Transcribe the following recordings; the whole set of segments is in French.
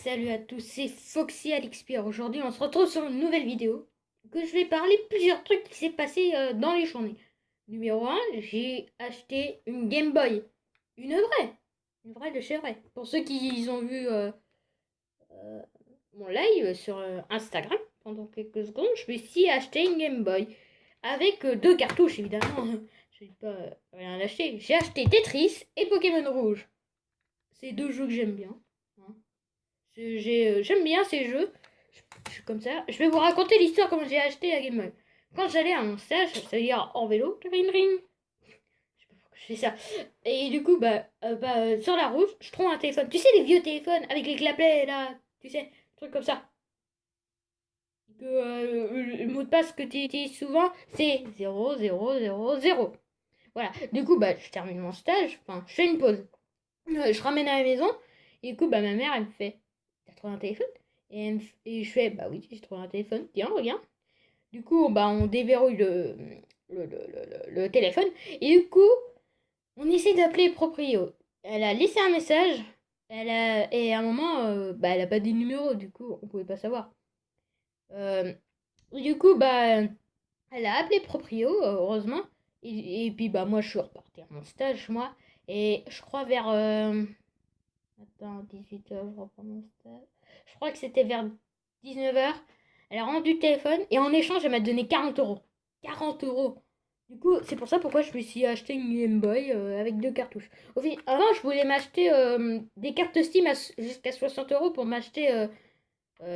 Salut à tous, c'est Foxy Alexpire. Aujourd'hui, on se retrouve sur une nouvelle vidéo que je vais parler plusieurs trucs qui s'est passé dans les journées. Numéro un, j'ai acheté une Game Boy. Une vraie de chez vrai. Pour ceux qui ont vu euh, mon live sur Instagram pendant quelques secondes, je me suis acheté une Game Boy avec deux cartouches évidemment. Je vais pas rien acheter. J'ai acheté Tetris et Pokémon Rouge. C'est deux jeux que j'aime bien. Hein. J'aime bien ces jeux. Je suis comme ça. Je vais vous raconter l'histoire comment j'ai acheté la Game Boy. Quand j'allais à mon stage, ça veut dire en vélo, ring ring. Je sais pas pourquoi je fais ça. Et du coup, sur la route, je trouve un téléphone. Tu sais, les vieux téléphones avec les clapets là, tu sais, trucs comme ça. Le mot de passe que tu utilises souvent, c'est 0000. Voilà. Du coup, je termine mon stage. Enfin, je fais une pause. Je ramène à la maison. Et du coup, ma mère, elle me fait, t'as trouvé un téléphone? Et je fais, bah oui, j'ai trouvé un téléphone. Tiens, regarde. Du coup, on déverrouille le téléphone. Et du coup, on essaie d'appeler Proprio. Elle a laissé un message. Et à un moment, elle a pas dit le numéro. Du coup, on pouvait pas savoir. Euh, du coup, elle a appelé Proprio, heureusement. Et puis, moi, je suis repartie à mon stage, moi. Et je crois vers... Attends, 18h, je reprends mon stage. Je crois que c'était vers 19h. Elle a rendu le téléphone et en échange, elle m'a donné 40 euros. 40 euros. Du coup, c'est pour ça pourquoi je me suis acheté une Game Boy avec deux cartouches. Avant, je voulais m'acheter des cartes Steam jusqu'à 60 euros pour m'acheter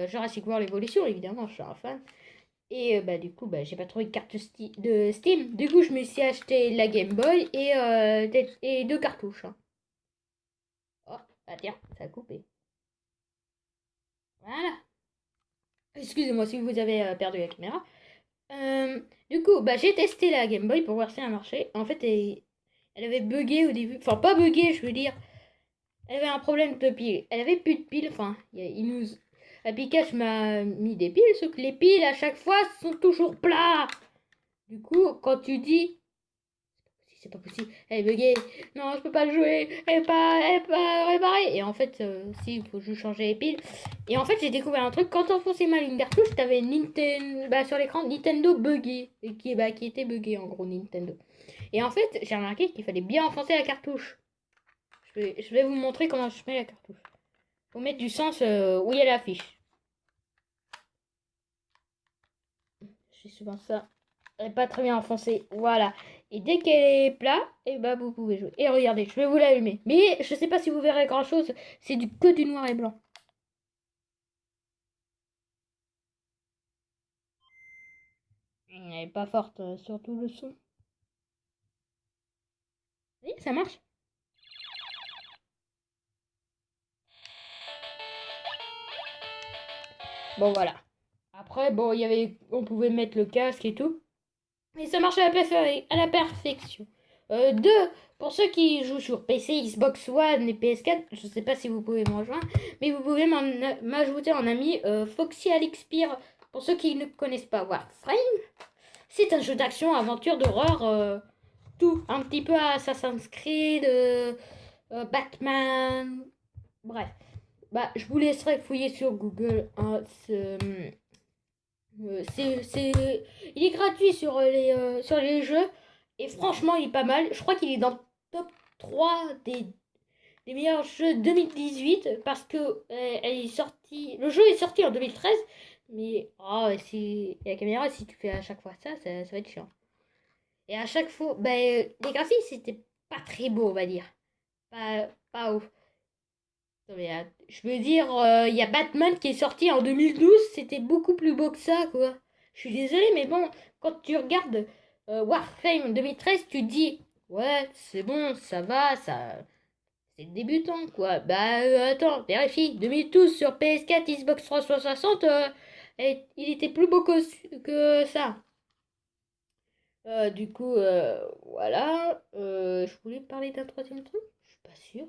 Jurassic World Evolution, évidemment, je suis un fan. Et du coup, j'ai pas trouvé de carte de Steam. Du coup, je me suis acheté la Game Boy et deux cartouches. Hein. Oh, tiens, ça a coupé. Voilà. Excusez-moi si vous avez perdu la caméra. Du coup, j'ai testé la Game Boy pour voir si elle marchait. En fait, elle avait bugué au début. Enfin, pas bugué, je veux dire. Elle avait un problème de pile. Elle avait plus de piles. Enfin, il nous... Applicache m'a mis des piles, sauf que les piles, à chaque fois, sont toujours plats. Du coup, quand tu dis c'est pas possible, elle est buggée, non, je peux pas le jouer, elle est pas réparée. Et en fait, si, il faut juste changer les piles. Et en fait, j'ai découvert un truc, quand t'enfonçais ma ligne cartouche, t'avais Nintendo, sur l'écran, Nintendo buggé, et qui était buggé en gros, Nintendo. Et en fait, j'ai remarqué qu'il fallait bien enfoncer la cartouche. Je vais vous montrer comment je mets la cartouche. Faut mettre du sens où il y a l'affiche. Je fais souvent ça. Elle n'est pas très bien enfoncée. Voilà. Et dès qu'elle est plat, et vous pouvez jouer. Et regardez, je vais vous l'allumer. Mais je sais pas si vous verrez grand chose. C'est que du noir et blanc. Elle n'est pas forte, surtout le son. Oui, ça marche. Bon, voilà. Après, on pouvait mettre le casque et tout. Et ça marchait à la perfection. Deux, pour ceux qui jouent sur PC, Xbox One et PS4, je sais pas si vous pouvez me rejoindre, mais vous pouvez m'ajouter en ami Foxy Alexpire. Pour ceux qui ne connaissent pas Warframe, c'est un jeu d'action, aventure, d'horreur, tout. Un petit peu à Assassin's Creed, Batman, bref. Je vous laisserai fouiller sur Google. Hein, il est gratuit sur les jeux. Et franchement, il est pas mal. Je crois qu'il est dans le top 3 des meilleurs jeux 2018. Parce que le jeu est sorti en 2013. Mais si la caméra, si tu fais à chaque fois ça va être chiant. Et à chaque fois, les graphismes, c'était pas très beau, on va dire. Pas ouf. Non, mais, je veux dire, il y a Batman qui est sorti en 2012, c'était beaucoup plus beau que ça, quoi. Je suis désolée, mais bon, quand tu regardes Warframe 2013, tu te dis, ouais, c'est bon, ça va, ça, c'est débutant, quoi. Attends, vérifie, 2012 sur PS4, Xbox 360, il était plus beau que ça. Du coup, voilà. Je voulais parler d'un troisième truc, je suis pas sûre.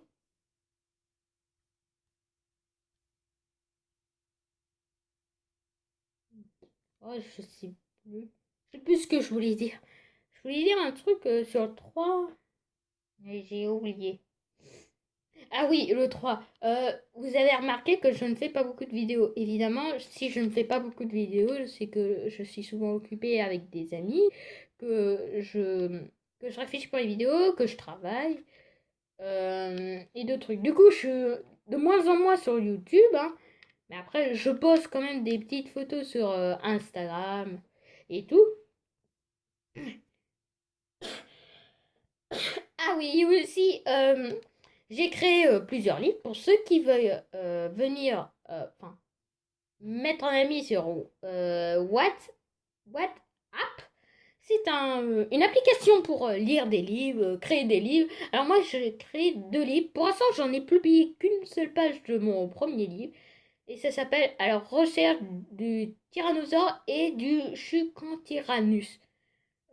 Oh, je sais plus. Je sais plus ce que je voulais dire. Je voulais dire un truc sur le 3, mais j'ai oublié. Ah oui, le 3. Vous avez remarqué que je ne fais pas beaucoup de vidéos. Évidemment, si je ne fais pas beaucoup de vidéos, c'est que je suis souvent occupée avec des amis, que je, que je réfléchis pour les vidéos, que je travaille, et d'autres trucs. Du coup, je suis de moins en moins sur YouTube, hein, mais après, je poste quand même des petites photos sur Instagram et tout. Ah oui, aussi, j'ai créé plusieurs livres pour ceux qui veulent venir, enfin, mettre un ami sur WhatsApp. C'est une application pour lire des livres, créer des livres. Alors moi, j'ai créé 2 livres. Pour l'instant, j'en ai publié qu'une seule page de mon premier livre. Et ça s'appelle alors Recherche du tyrannosaure et du Chucantyrannus.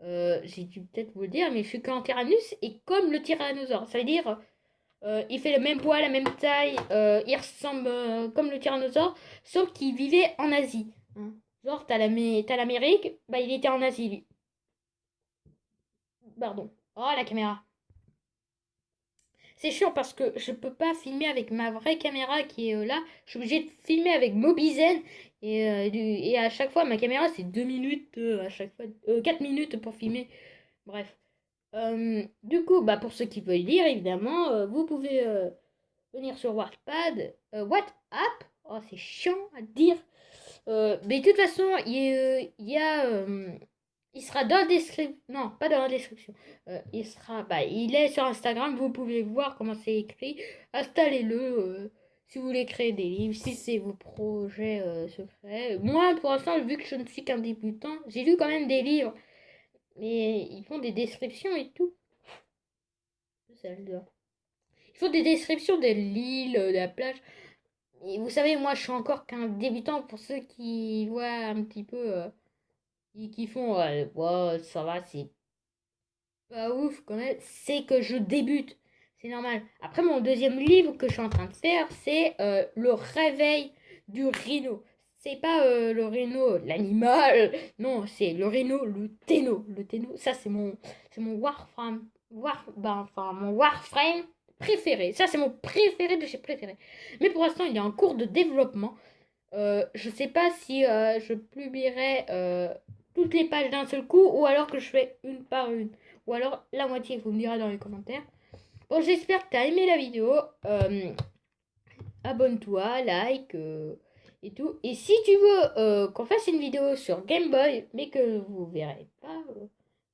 J'ai dû peut-être vous le dire, mais Chucantyrannus est comme le tyrannosaure. Ça veut dire, il fait le même poids, la même taille, il ressemble comme le tyrannosaure, sauf qu'il vivait en Asie, hein. Genre, t'as l'Amérique, bah il était en Asie, lui. Pardon. Oh, la caméra. C'est chiant parce que je peux pas filmer avec ma vraie caméra qui est là. Je suis obligée de filmer avec Mobizen. Et à chaque fois, ma caméra, c'est 2 minutes à chaque fois. 4 minutes pour filmer. Bref. Du coup, bah, pour ceux qui veulent lire, évidemment, vous pouvez venir sur Wattpad. WhatsApp. Oh, c'est chiant à dire. Mais de toute façon, il sera dans la description. Non, pas dans la description. Il est sur Instagram. Vous pouvez voir comment c'est écrit. Installez-le si vous voulez créer des livres, si c'est vos projets secrets. Moi, pour l'instant, vu que je ne suis qu'un débutant, j'ai lu quand même des livres. Mais ils font des descriptions et tout. Ils font des descriptions de l'île, de la plage. Et vous savez, moi, je suis encore qu'un débutant pour ceux qui voient un petit peu. Qui font ouais, ça va, c'est pas ouf quand même, c'est que je débute. C'est normal. Après, mon deuxième livre que je suis en train de faire, c'est Le réveil du rhino. C'est pas le rhino, l'animal. Non, c'est le rhino, le téno. Le téno, ça, c'est mon Warframe. Mon Warframe préféré. Ça, c'est mon préféré de chez préféré. Mais pour l'instant, il est en cours de développement. Je sais pas si je publierai toutes les pages d'un seul coup ou alors que je fais une par une. Ou alors la moitié, vous me direz dans les commentaires. Bon, j'espère que tu as aimé la vidéo. Abonne-toi, like et tout. Et si tu veux qu'on fasse une vidéo sur Game Boy, mais que vous verrez pas,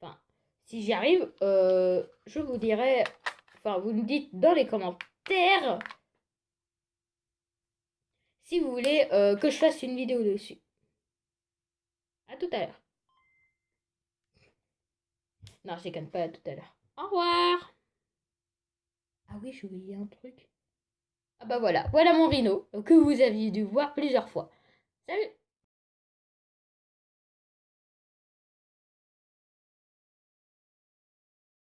enfin, si j'y arrive, je vous dirai, enfin, vous me dites dans les commentaires si vous voulez que je fasse une vidéo dessus. À tout à l'heure. Non, je déconne pas, à tout à l'heure. Au revoir. Ah oui, j'ai oublié un truc. Ah bah voilà, voilà mon rhino que vous aviez dû voir plusieurs fois. Salut.